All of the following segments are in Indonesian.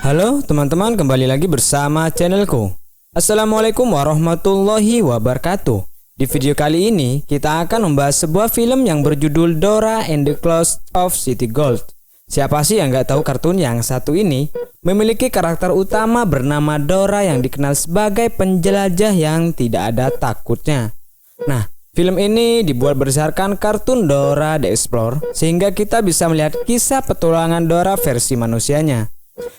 Halo teman-teman, kembali lagi bersama channelku. Assalamualaikum warahmatullahi wabarakatuh. Di video kali ini kita akan membahas sebuah film yang berjudul Dora and the Clouds of City Gold. Siapa sih yang gak tahu kartun yang satu ini? Memiliki karakter utama bernama Dora yang dikenal sebagai penjelajah yang tidak ada takutnya. Nah, film ini dibuat berdasarkan kartun Dora the Explorer, sehingga kita bisa melihat kisah petualangan Dora versi manusianya.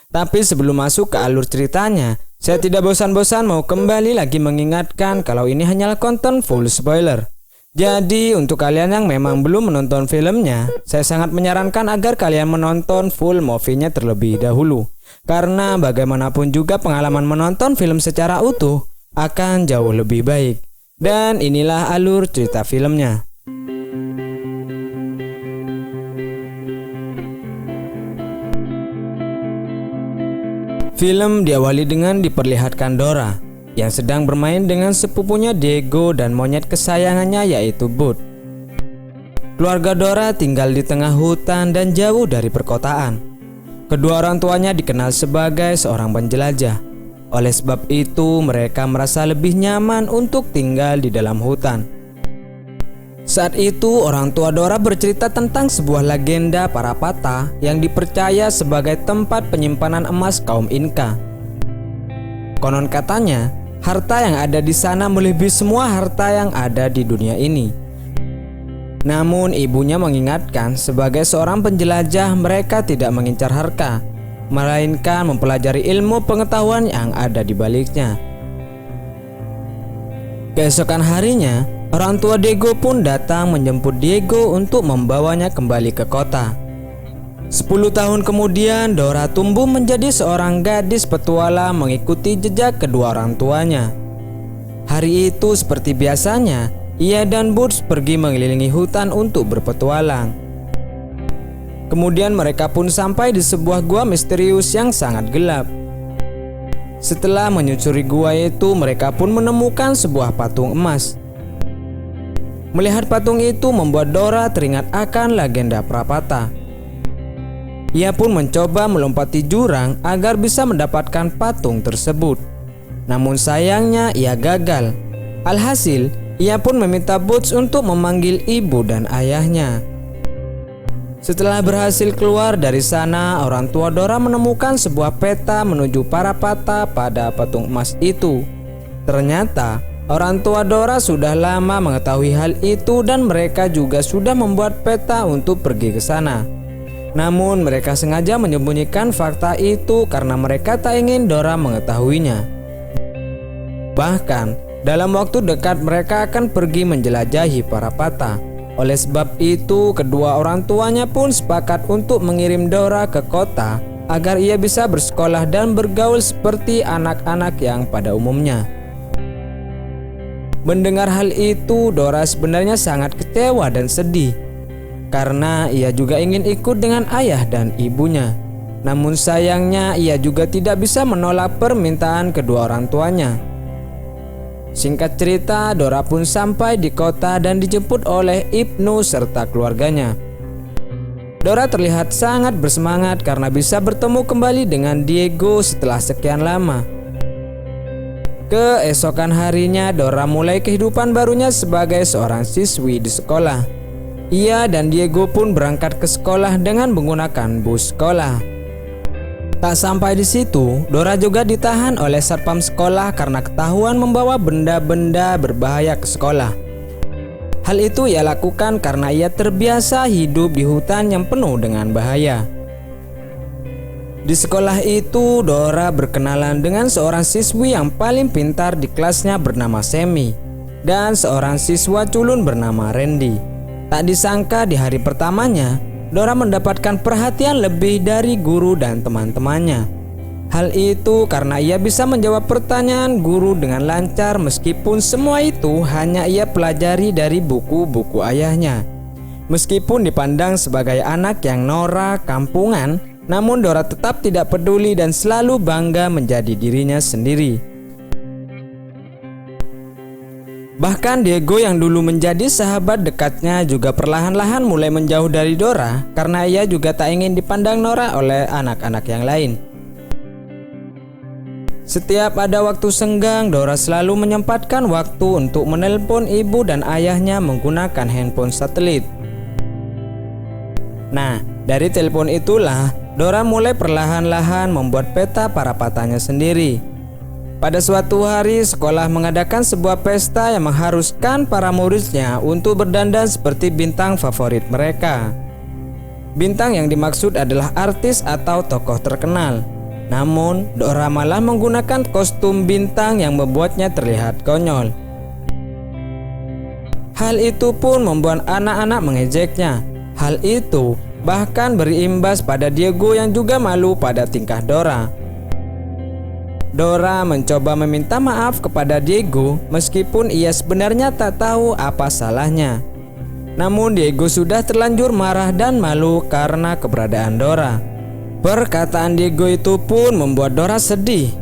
Tapi sebelum masuk ke alur ceritanya, saya tidak bosan-bosan mau kembali lagi mengingatkan kalau ini hanyalah konten full spoiler. Jadi untuk kalian yang memang belum menonton filmnya, saya sangat menyarankan agar kalian menonton full movie-nya terlebih dahulu. Karena bagaimanapun juga pengalaman menonton film secara utuh akan jauh lebih baik. Dan inilah alur cerita filmnya. Film diawali dengan diperlihatkan Dora yang sedang bermain dengan sepupunya Diego dan monyet kesayangannya yaitu Bud. Keluarga Dora tinggal di tengah hutan dan jauh dari perkotaan. Kedua orang tuanya dikenal sebagai seorang penjelajah. Oleh sebab itu mereka merasa lebih nyaman untuk tinggal di dalam hutan. Saat itu orang tua Dora bercerita tentang sebuah legenda para patah yang dipercaya sebagai tempat penyimpanan emas kaum Inka. Konon katanya, harta yang ada di sana melebihi semua harta yang ada di dunia ini. Namun ibunya mengingatkan sebagai seorang penjelajah mereka tidak mengincar harta, melainkan mempelajari ilmu pengetahuan yang ada di baliknya. Keesokan harinya, orang tua Diego pun datang menjemput Diego untuk membawanya kembali ke kota. 10 tahun kemudian, Dora tumbuh menjadi seorang gadis petualang mengikuti jejak kedua orang tuanya. Hari itu seperti biasanya, ia dan Bud pergi mengelilingi hutan untuk berpetualang. Kemudian mereka pun sampai di sebuah gua misterius yang sangat gelap. Setelah menyusuri gua itu, mereka pun menemukan sebuah patung emas. Melihat patung itu membuat Dora teringat akan legenda Prapata. Ia pun mencoba melompati jurang agar bisa mendapatkan patung tersebut. Namun sayangnya ia gagal. Alhasil, ia pun meminta Butch untuk memanggil ibu dan ayahnya. Setelah berhasil keluar dari sana, orang tua Dora menemukan sebuah peta menuju Prapata pada patung emas itu. Ternyata orang tua Dora sudah lama mengetahui hal itu dan mereka juga sudah membuat peta untuk pergi ke sana. Namun mereka sengaja menyembunyikan fakta itu karena mereka tak ingin Dora mengetahuinya. Bahkan dalam waktu dekat mereka akan pergi menjelajahi Prapata. Oleh sebab itu kedua orang tuanya pun sepakat untuk mengirim Dora ke kota agar ia bisa bersekolah dan bergaul seperti anak-anak yang pada umumnya. Mendengar hal itu, Dora sebenarnya sangat kecewa dan sedih karena ia juga ingin ikut dengan ayah dan ibunya. Namun sayangnya ia juga tidak bisa menolak permintaan kedua orang tuanya. Singkat cerita, Dora pun sampai di kota dan dijemput oleh Ibnu serta keluarganya. Dora terlihat sangat bersemangat karena bisa bertemu kembali dengan Diego setelah sekian lama. Keesokan harinya, Dora mulai kehidupan barunya sebagai seorang siswi di sekolah. Ia dan Diego pun berangkat ke sekolah dengan menggunakan bus sekolah. Tak sampai di situ, Dora juga ditahan oleh satpam sekolah karena ketahuan membawa benda-benda berbahaya ke sekolah. Hal itu ia lakukan karena ia terbiasa hidup di hutan yang penuh dengan bahaya. Di sekolah itu, Dora berkenalan dengan seorang siswi yang paling pintar di kelasnya bernama Semi dan seorang siswa culun bernama Randy. Tak disangka di hari pertamanya, Dora mendapatkan perhatian lebih dari guru dan teman-temannya. Hal itu karena ia bisa menjawab pertanyaan guru dengan lancar meskipun semua itu hanya ia pelajari dari buku-buku ayahnya. Meskipun dipandang sebagai anak yang norak, kampungan, namun Dora tetap tidak peduli dan selalu bangga menjadi dirinya sendiri. Bahkan Diego yang dulu menjadi sahabat dekatnya juga perlahan-lahan mulai menjauh dari Dora karena ia juga tak ingin dipandang norak oleh anak-anak yang lain. Setiap ada waktu senggang, Dora selalu menyempatkan waktu untuk menelpon ibu dan ayahnya menggunakan handphone satelit. Nah, dari telepon itulah Dora mulai perlahan-lahan membuat peta parapatanya sendiri. Pada suatu hari, sekolah mengadakan sebuah pesta yang mengharuskan para muridnya untuk berdandan seperti bintang favorit mereka. Bintang yang dimaksud adalah artis atau tokoh terkenal. Namun, Dora malah menggunakan kostum bintang yang membuatnya terlihat konyol. Hal itu pun membuat anak-anak mengejeknya. Hal itu bahkan berimbas pada Diego yang juga malu pada tingkah Dora. Dora mencoba meminta maaf kepada Diego meskipun ia sebenarnya tak tahu apa salahnya. Namun Diego sudah terlanjur marah dan malu karena keberadaan Dora. Perkataan Diego itu pun membuat Dora sedih.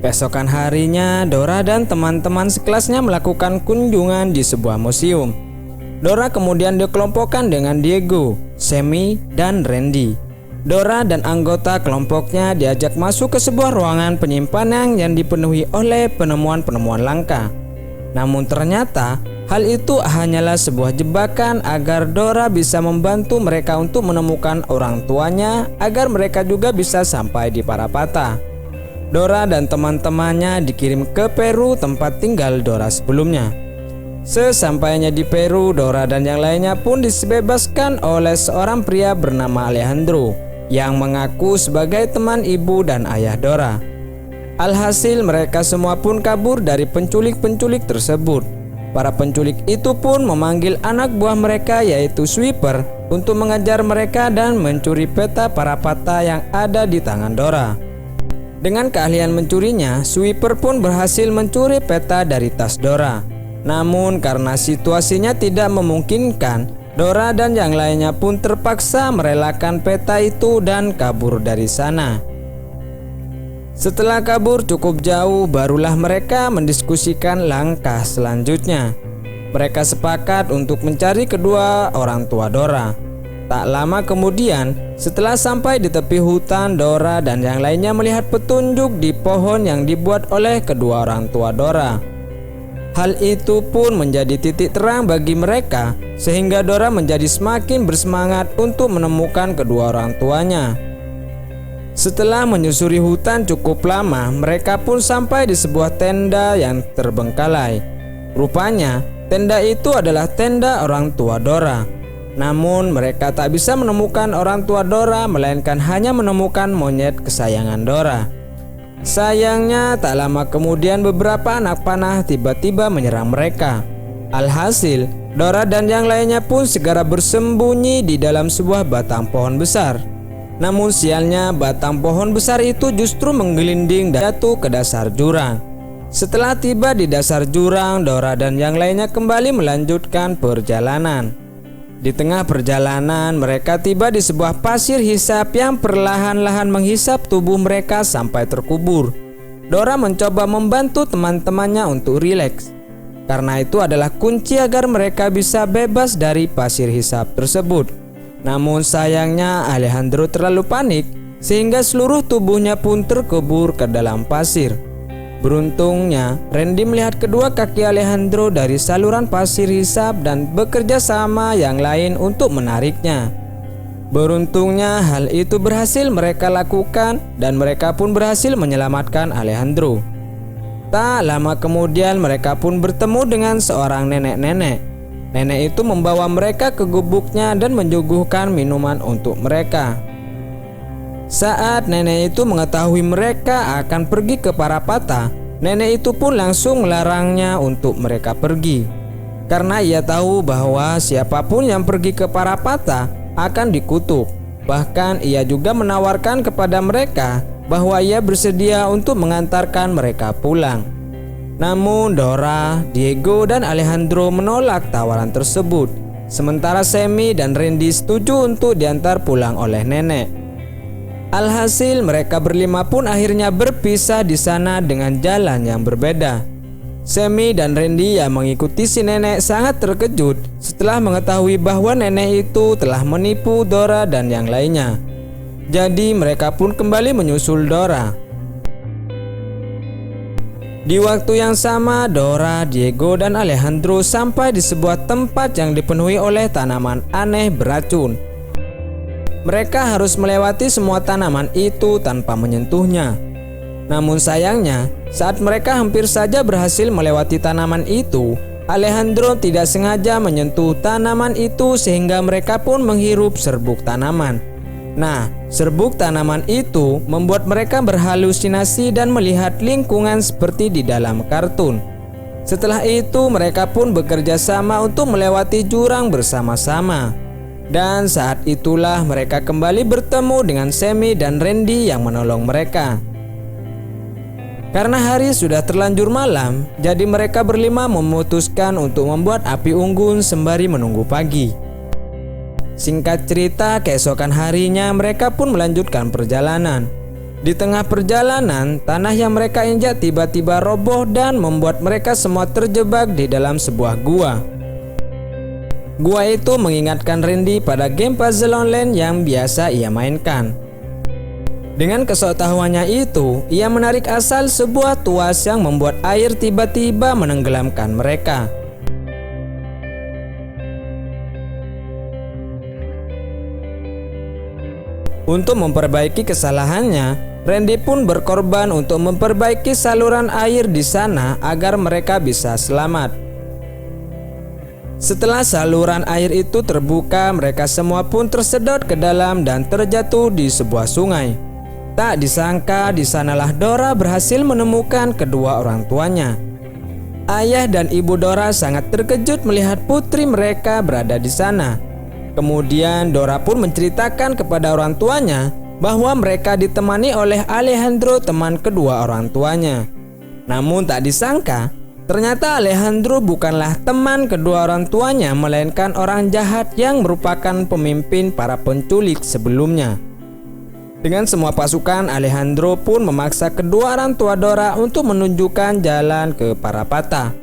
Keesokan harinya, Dora dan teman-teman sekelasnya melakukan kunjungan di sebuah museum. Dora kemudian dikelompokkan dengan Diego, Sammy, dan Randy. Dora dan anggota kelompoknya diajak masuk ke sebuah ruangan penyimpanan yang dipenuhi oleh penemuan-penemuan langka. Namun ternyata hal itu hanyalah sebuah jebakan agar Dora bisa membantu mereka untuk menemukan orang tuanya agar mereka juga bisa sampai di Parapata. Dora dan teman-temannya dikirim ke Peru, tempat tinggal Dora sebelumnya. Sesampainya di Peru, Dora dan yang lainnya pun dibebaskan oleh seorang pria bernama Alejandro yang mengaku sebagai teman ibu dan ayah Dora. Alhasil mereka semua pun kabur dari penculik-penculik tersebut. Para penculik itu pun memanggil anak buah mereka yaitu Sweeper untuk mengajar mereka dan mencuri peta Parapata yang ada di tangan Dora. Dengan keahlian mencurinya, Sweeper pun berhasil mencuri peta dari tas Dora. Namun karena situasinya tidak memungkinkan, Dora dan yang lainnya pun terpaksa merelakan peta itu dan kabur dari sana. Setelah kabur cukup jauh, barulah mereka mendiskusikan langkah selanjutnya. Mereka sepakat untuk mencari kedua orang tua Dora. Tak lama kemudian, setelah sampai di tepi hutan, Dora dan yang lainnya melihat petunjuk di pohon yang dibuat oleh kedua orang tua Dora. Hal itu pun menjadi titik terang bagi mereka, sehingga Dora menjadi semakin bersemangat untuk menemukan kedua orang tuanya. Setelah menyusuri hutan cukup lama, mereka pun sampai di sebuah tenda yang terbengkalai. Rupanya, tenda itu adalah tenda orang tua Dora. Namun, mereka tak bisa menemukan orang tua Dora, melainkan hanya menemukan monyet kesayangan Dora. Sayangnya, tak lama kemudian beberapa anak panah tiba-tiba menyerang mereka. Alhasil, Dora dan yang lainnya pun segera bersembunyi di dalam sebuah batang pohon besar. Namun sialnya, batang pohon besar itu justru menggelinding dan jatuh ke dasar jurang. Setelah tiba di dasar jurang, Dora dan yang lainnya kembali melanjutkan perjalanan. Di tengah perjalanan, mereka tiba di sebuah pasir hisap yang perlahan-lahan menghisap tubuh mereka sampai terkubur. Dora mencoba membantu teman-temannya untuk rileks, karena itu adalah kunci agar mereka bisa bebas dari pasir hisap tersebut. Namun sayangnya Alejandro terlalu panik sehingga seluruh tubuhnya pun terkubur ke dalam pasir. Beruntungnya Randy melihat kedua kaki Alejandro dari saluran pasir hisap dan bekerja sama yang lain untuk menariknya. Beruntungnya hal itu berhasil mereka lakukan dan mereka pun berhasil menyelamatkan Alejandro. Tak lama kemudian mereka pun bertemu dengan seorang nenek-nenek. Nenek itu membawa mereka ke gubuknya dan menyuguhkan minuman untuk mereka. Saat nenek itu mengetahui mereka akan pergi ke Parapata, nenek itu pun langsung melarangnya untuk mereka pergi. Karena ia tahu bahwa siapapun yang pergi ke Parapata akan dikutuk. Bahkan ia juga menawarkan kepada mereka bahwa ia bersedia untuk mengantarkan mereka pulang. Namun Dora, Diego, dan Alejandro menolak tawaran tersebut. Sementara Sammy dan Randy setuju untuk diantar pulang oleh nenek. Alhasil mereka berlima pun akhirnya berpisah di sana dengan jalan yang berbeda. Sammy dan Randy yang mengikuti si nenek sangat terkejut setelah mengetahui bahwa nenek itu telah menipu Dora dan yang lainnya. Jadi mereka pun kembali menyusul Dora. Di waktu yang sama, Dora, Diego, dan Alejandro sampai di sebuah tempat yang dipenuhi oleh tanaman aneh beracun. Mereka harus melewati semua tanaman itu tanpa menyentuhnya. Namun sayangnya, saat mereka hampir saja berhasil melewati tanaman itu, Alejandro tidak sengaja menyentuh tanaman itu sehingga mereka pun menghirup serbuk tanaman. Nah, serbuk tanaman itu membuat mereka berhalusinasi dan melihat lingkungan seperti di dalam kartun. Setelah itu, mereka pun bekerja sama untuk melewati jurang bersama-sama. Dan saat itulah mereka kembali bertemu dengan Sammy dan Randy yang menolong mereka. Karena hari sudah terlanjur malam, jadi mereka berlima memutuskan untuk membuat api unggun sembari menunggu pagi. Singkat cerita, keesokan harinya mereka pun melanjutkan perjalanan. Di tengah perjalanan, tanah yang mereka injak tiba-tiba roboh dan membuat mereka semua terjebak di dalam sebuah gua. Gua itu mengingatkan Randy pada game puzzle online yang biasa ia mainkan. Dengan kesoktahuannya itu, ia menarik asal sebuah tuas yang membuat air tiba-tiba menenggelamkan mereka. Untuk memperbaiki kesalahannya, Randy pun berkorban untuk memperbaiki saluran air di sana agar mereka bisa selamat. Setelah saluran air itu terbuka, mereka semua pun tersedot ke dalam dan terjatuh di sebuah sungai. Tak disangka di sanalah Dora berhasil menemukan kedua orang tuanya. Ayah dan ibu Dora sangat terkejut melihat putri mereka berada di sana. Kemudian Dora pun menceritakan kepada orang tuanya bahwa mereka ditemani oleh Alejandro, teman kedua orang tuanya. Namun tak disangka, ternyata Alejandro bukanlah teman kedua orang tuanya, melainkan orang jahat yang merupakan pemimpin para penculik sebelumnya. Dengan semua pasukan, Alejandro pun memaksa kedua orang tua Dora untuk menunjukkan jalan ke Parapata.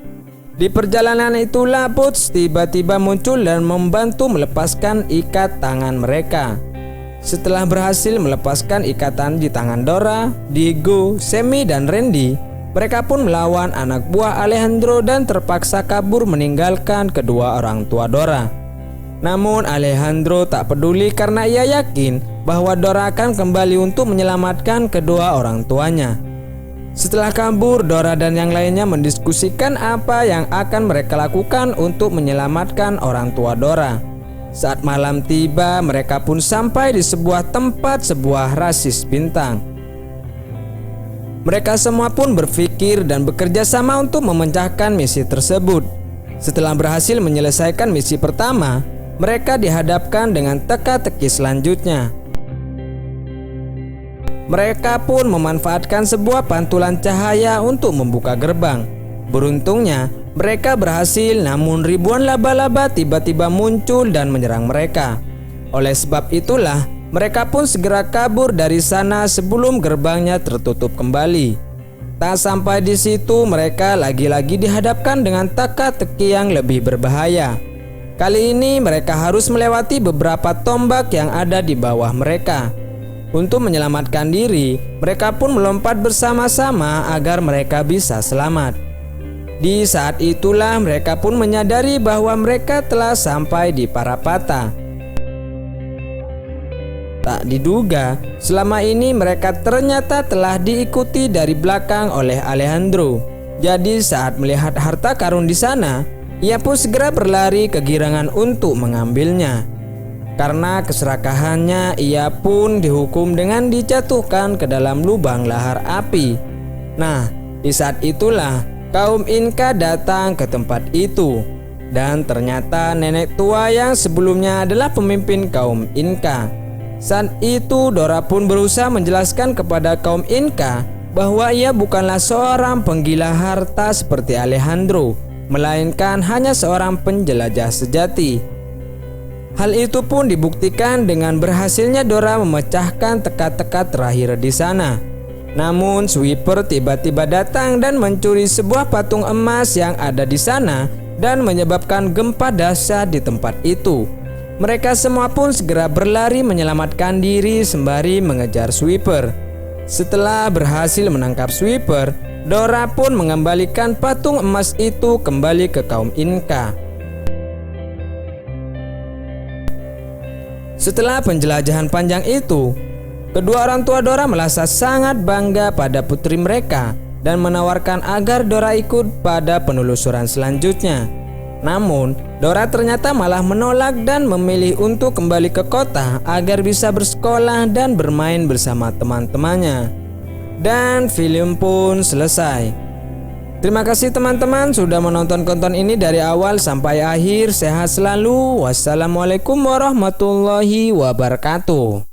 Di perjalanan itulah Butch tiba-tiba muncul dan membantu melepaskan ikat tangan mereka. Setelah berhasil melepaskan ikatan di tangan Dora, Diego, Sammy, dan Randy, mereka pun melawan anak buah Alejandro dan terpaksa kabur meninggalkan kedua orang tua Dora. Namun Alejandro tak peduli karena ia yakin bahwa Dora akan kembali untuk menyelamatkan kedua orang tuanya. Setelah kabur, Dora dan yang lainnya mendiskusikan apa yang akan mereka lakukan untuk menyelamatkan orang tua Dora. Saat malam tiba, mereka pun sampai di sebuah tempat sebuah rasis bintang. Mereka semua pun berpikir dan bekerja sama untuk memecahkan misi tersebut. Setelah berhasil menyelesaikan misi pertama, mereka dihadapkan dengan teka-teki selanjutnya. Mereka pun memanfaatkan sebuah pantulan cahaya untuk membuka gerbang. Beruntungnya, mereka berhasil, namun ribuan laba-laba tiba-tiba muncul dan menyerang mereka. Oleh sebab itulah, mereka pun segera kabur dari sana sebelum gerbangnya tertutup kembali. Tak sampai di situ, mereka lagi-lagi dihadapkan dengan teka-teki yang lebih berbahaya. Kali ini mereka harus melewati beberapa tombak yang ada di bawah mereka. Untuk menyelamatkan diri, mereka pun melompat bersama-sama agar mereka bisa selamat. Di saat itulah mereka pun menyadari bahwa mereka telah sampai di Parapata. Tak diduga, selama ini mereka ternyata telah diikuti dari belakang oleh Alejandro. Jadi saat melihat harta karun di sana, ia pun segera berlari kegirangan untuk mengambilnya. Karena keserakahannya, ia pun dihukum dengan dijatuhkan ke dalam lubang lahar api. Nah, di saat itulah kaum Inka datang ke tempat itu. Dan ternyata nenek tua yang sebelumnya adalah pemimpin kaum Inka. Saat itu Dora pun berusaha menjelaskan kepada kaum Inka bahwa ia bukanlah seorang penggila harta seperti Alejandro, melainkan hanya seorang penjelajah sejati. Hal itu pun dibuktikan dengan berhasilnya Dora memecahkan teka-teka terakhir di sana. Namun Sweeper tiba-tiba datang dan mencuri sebuah patung emas yang ada di sana dan menyebabkan gempa dahsyat di tempat itu. Mereka semua pun segera berlari menyelamatkan diri sembari mengejar Sweeper. Setelah berhasil menangkap Sweeper, Dora pun mengembalikan patung emas itu kembali ke kaum Inka. Setelah penjelajahan panjang itu, kedua orang tua Dora merasa sangat bangga pada putri mereka dan menawarkan agar Dora ikut pada penelusuran selanjutnya. Namun, Dora ternyata malah menolak dan memilih untuk kembali ke kota agar bisa bersekolah dan bermain bersama teman-temannya. Dan film pun selesai. Terima kasih teman-teman sudah menonton konten ini dari awal sampai akhir. Sehat selalu. Wassalamualaikum warahmatullahi wabarakatuh.